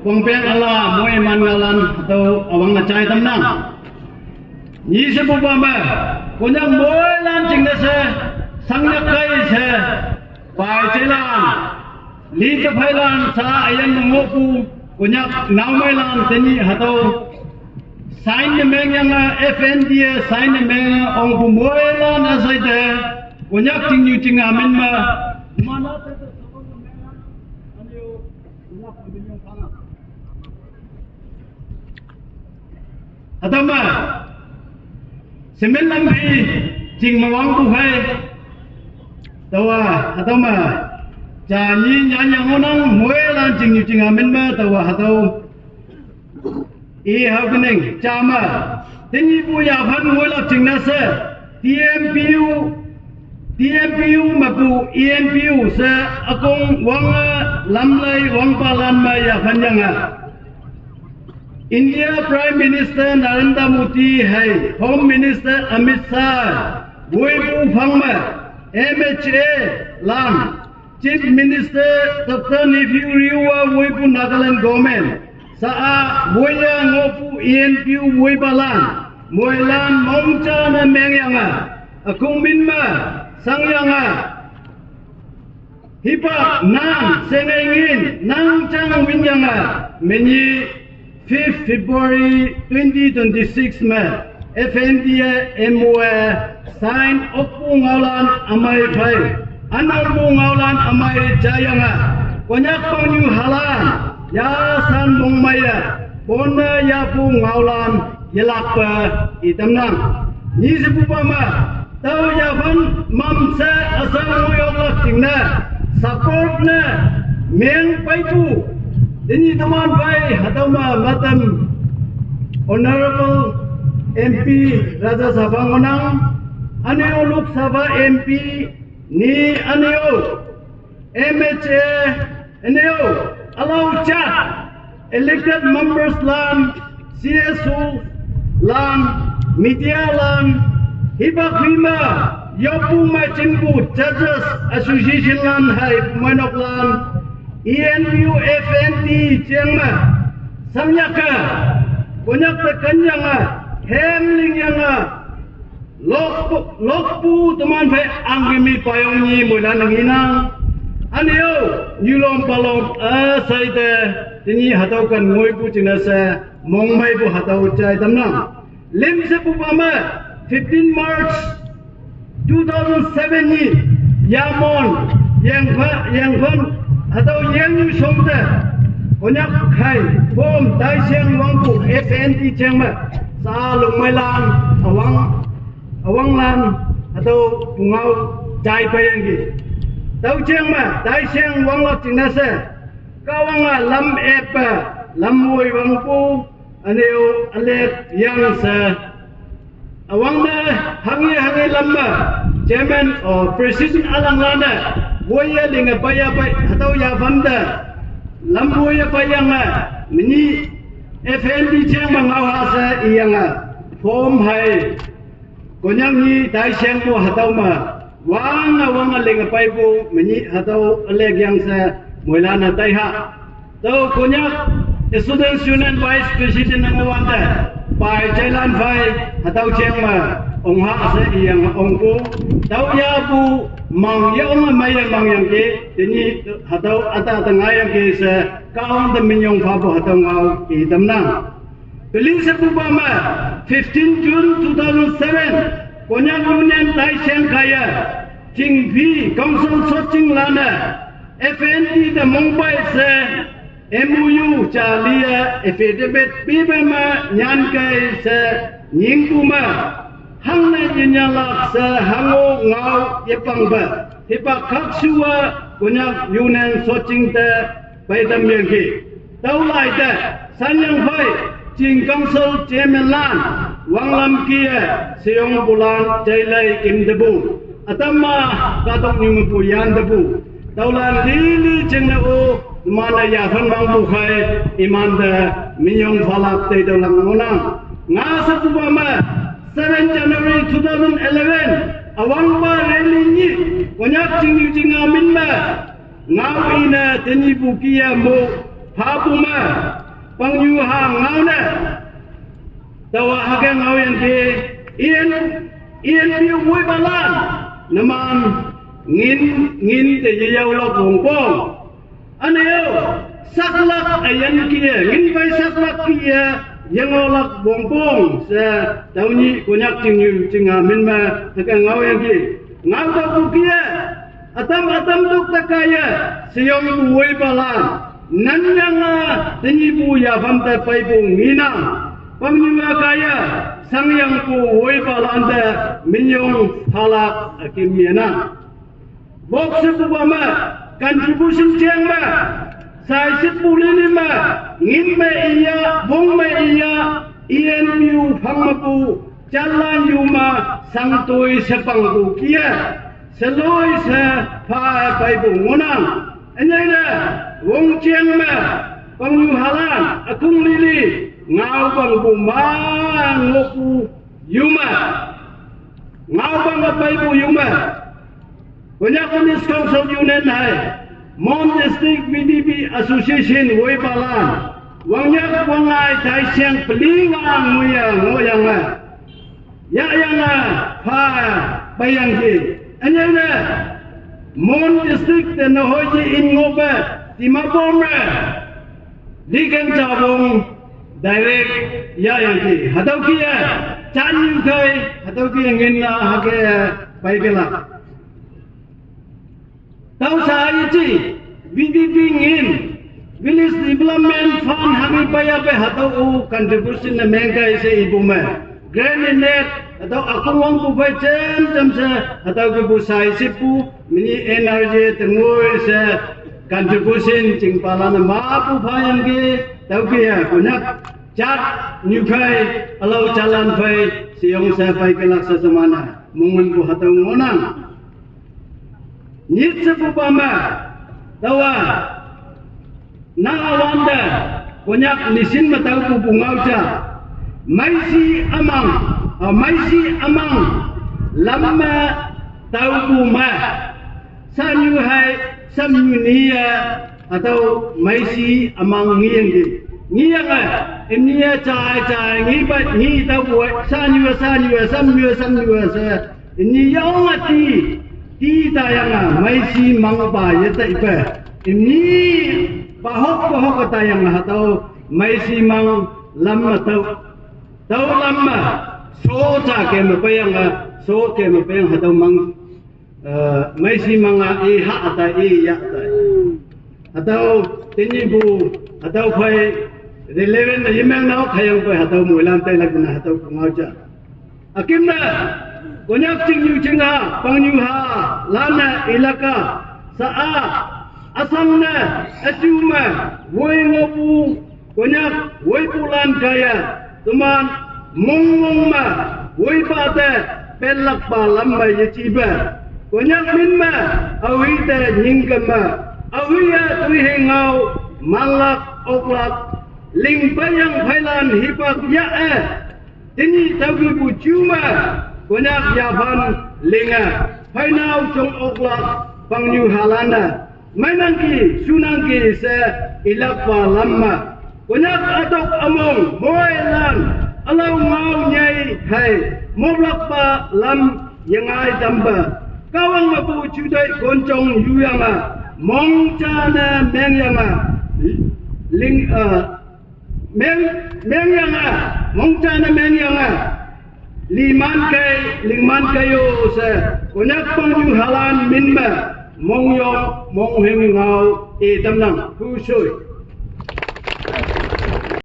pengpeng Allah moe mangalan atau awang ngacai tamnang ni sebubama punya moe lan jingna se sangnya kai se pai celan li ke phailan sa ayan ngopu punya naumai lan teni atau sign the meng yang FND sign the meng ong bu moe lan asai de punya ting yu ting amen ma mana Atama semen lambi jing mawang tu hai tawa atama jani nyanya ngonang moelan jing yu jing amen ma tawa hatau e ha kening chama teni pu ya phan moela jing na se TMPU mapu ENPU se akong wang lamlai wang palan ma ya phan yang India Prime Minister Narendra Modi hai Home Minister Amit Shah Bui Bu Phangma MHA Lam Chief Minister Dr. Nephew Riwa Bui Bu Nagaland Government Saa Buya Ngopu ENPU Bui Balan Muilan Mongcha na Mengyanga Akung Minma Sangyanga Hipa Nang Sengengin Nang Chang Winyanga Menyi 5 February 2026 में FNDA MOA sign Oppu Ngaulan Amai Phai Anambu Ngaulan Amai Jayanga Konyak Pangyu Halan Ya San Mongmaya Pona Yapu Ngaulan Yelakpa Itamnang Ni Sepupama Tau Yavan Mamsa Asal Moyolak Singna Support na Meng Paipu Ini teman baik atau matam Honorable MP Raja Sabha Ngonang Aneo Lok Sabha MP ni Aneo MHA Aneo Alau Chat elected members lan CSO lan media lan Hibak Lima Yopu Machinbu Judges Association lan Hai Manok lan ENPU FND Chiangma Samyaka Konyak Tekanyanga Hemling Yanga Lokpu teman fai Anggimi Payongi Mulan Nginang Aneo Nyulom Palom Asaite Tini Hatau Kan Ngoi Pu Jinasa Mongmai Pu Hatau Chai Tamnang Lim Sepupama 15 March 2007 ni Yamon Yang Fan atau yang somda konyak khai bom dai siang wangpu FND changma sa lungmailan awang lan atau pungau jai payangi tau changma dai siang wanglok jinasa kawanga lam epa lam moi wangpu aneu alet yang sa awangna hangi lamma chairman or president alang lana Boya dengan payah atau ya fanda lamboya payanga mini FND chang mangawasa iyanga form hai konyang ni dai siang mo hatau ma wanga lenga paibu mini hatau aleg yang sa moilana tai ha tau konyak student union vice president ngawanda pai jailan phai hatau chang ma ong ha sa iyang ong pu tau ya bu mang yang mayang mang yang ke ini hatau ata tengah yang ke se kaung de minyong fa bo hatau ngau ki tamna Pilih Sepupama 15 June 2007 Konyak Union Tai Siang Kaya Jing Vi Council Soching Lana FND de Mumbai se MOU Chalia Affidavit Bibama Nyan Kai se Nyingpuma Hang na jinyalak sa hango ngau yepang ba hipak kaksua konyak Union Soching te paidam yangki tau lai te sanyang phai Jing Council Chairman Lan Wang Lam Kia Seong Bulan Jailai Kim Debu Atama Katok Nyumupu Yan Debu Taulan Lili Jengna O Mana Ya Fan Wang Bukhai Iman De Minyong Falak Te Daulang Ngonang Ngasa Tubama 7 January 2011 Awang Ba Reli Nyi Konyak Jing Yu Jing Amin Ma Ngau Ina Teni Bukia Mo พาปุมาปังยูหางเงาเนี่ยแต่ว่าหากเงาอย่างที่เอียนพิววยบาลานน้ำมันงินแต่ยาวๆเราปงปองอันนี้สักลักไอ้ยันกี้งินไปสักลักกี้ยังเอาลักปงปองเสียเท่านี้คนยักจึงอยู่จึงมินมาหากเงาอย่างที่เงาตัวกุกี้atam duk takaya siyong buhay pala nanyanga tinipu ya famta paipu ngina pamnyunga kaya sangyang buhay pala anda minyong halak akimyana boksa pupama contribution cheng ma saisip pulini ma ngin me iya bong me iya iyan miu phangmapu jalan yuma sangtoy sepang bukia Seloi se pa pai bu ngonang anyai na wong chiang ma pang halan akung lili ngau bang bu ma ngoku yuma ngau bang pai bu yuma banyak konis council union hai Mon District VDP Association woi palan wangnya wangai tai siang pelingang ngoyang ma ya yang pa bayang ji anh nè Mon District tên nó hỏi gì in ngô bè thì mà bom ra đi gần chào bông direct ya yang gì hạt đâu kia chán như thế hạt đâu kia nghìn hạt kia bay cái lạc tao sai gì VDP nghìn Village Development Fund hami paya pe hạt đâu contribution na mengai se ibu me Granite atau aku wang bu bai jam se atau ke bu sai sipu mini energy tengoi se contribution jing palan ma bu phayang ke tau ke ya kunak chat new kai alau jalan phai siong se phai ke laksa samana mungun bu hatau ngonang nit se bu pama tawa na awanda kunak nisin matau bu bungau cha maisi amang lama tahu buma sanyu hai samyu niya atau maisi amang ngiyang niya cai ngibat ni tahu buat sanyu samyu se ini yang ati ti tayang maisi mangba yata ipa ini bahok tayang atau maisi mang lama tahu lama so cha ke me payang hatau mang mai si manga e ha ata e ya ata hatau tini bu hatau phai relevant yimang nau khayang pai hatau muilam tai lagna hatau ngau cha akimna konyak ching yu chinga pangyu ha lana ilaka saa asangna atuma woi ngobu konyak woi pulan kaya tuman mong ma woi pa te pelak pa lamba ye chiba konyak min ma awi te nyingka ma awi ya tui hengau malak oklak ling bayang phailan hipak ya tini tawi bu chuma konyak yaban linga phainau chong oklak pangyu halanda mainangki sunangki se ilak pa lamba konyak atok among moelan alau mau nyai hai moblak pa lam yang ai damba kawang mabu chudai goncong yuyanga mong chana meng yanga ling meng yanga mong chana meng yanga lingman kayo se konyak pangyu halan minma mong yong mong heng ngau e tamnang hu soi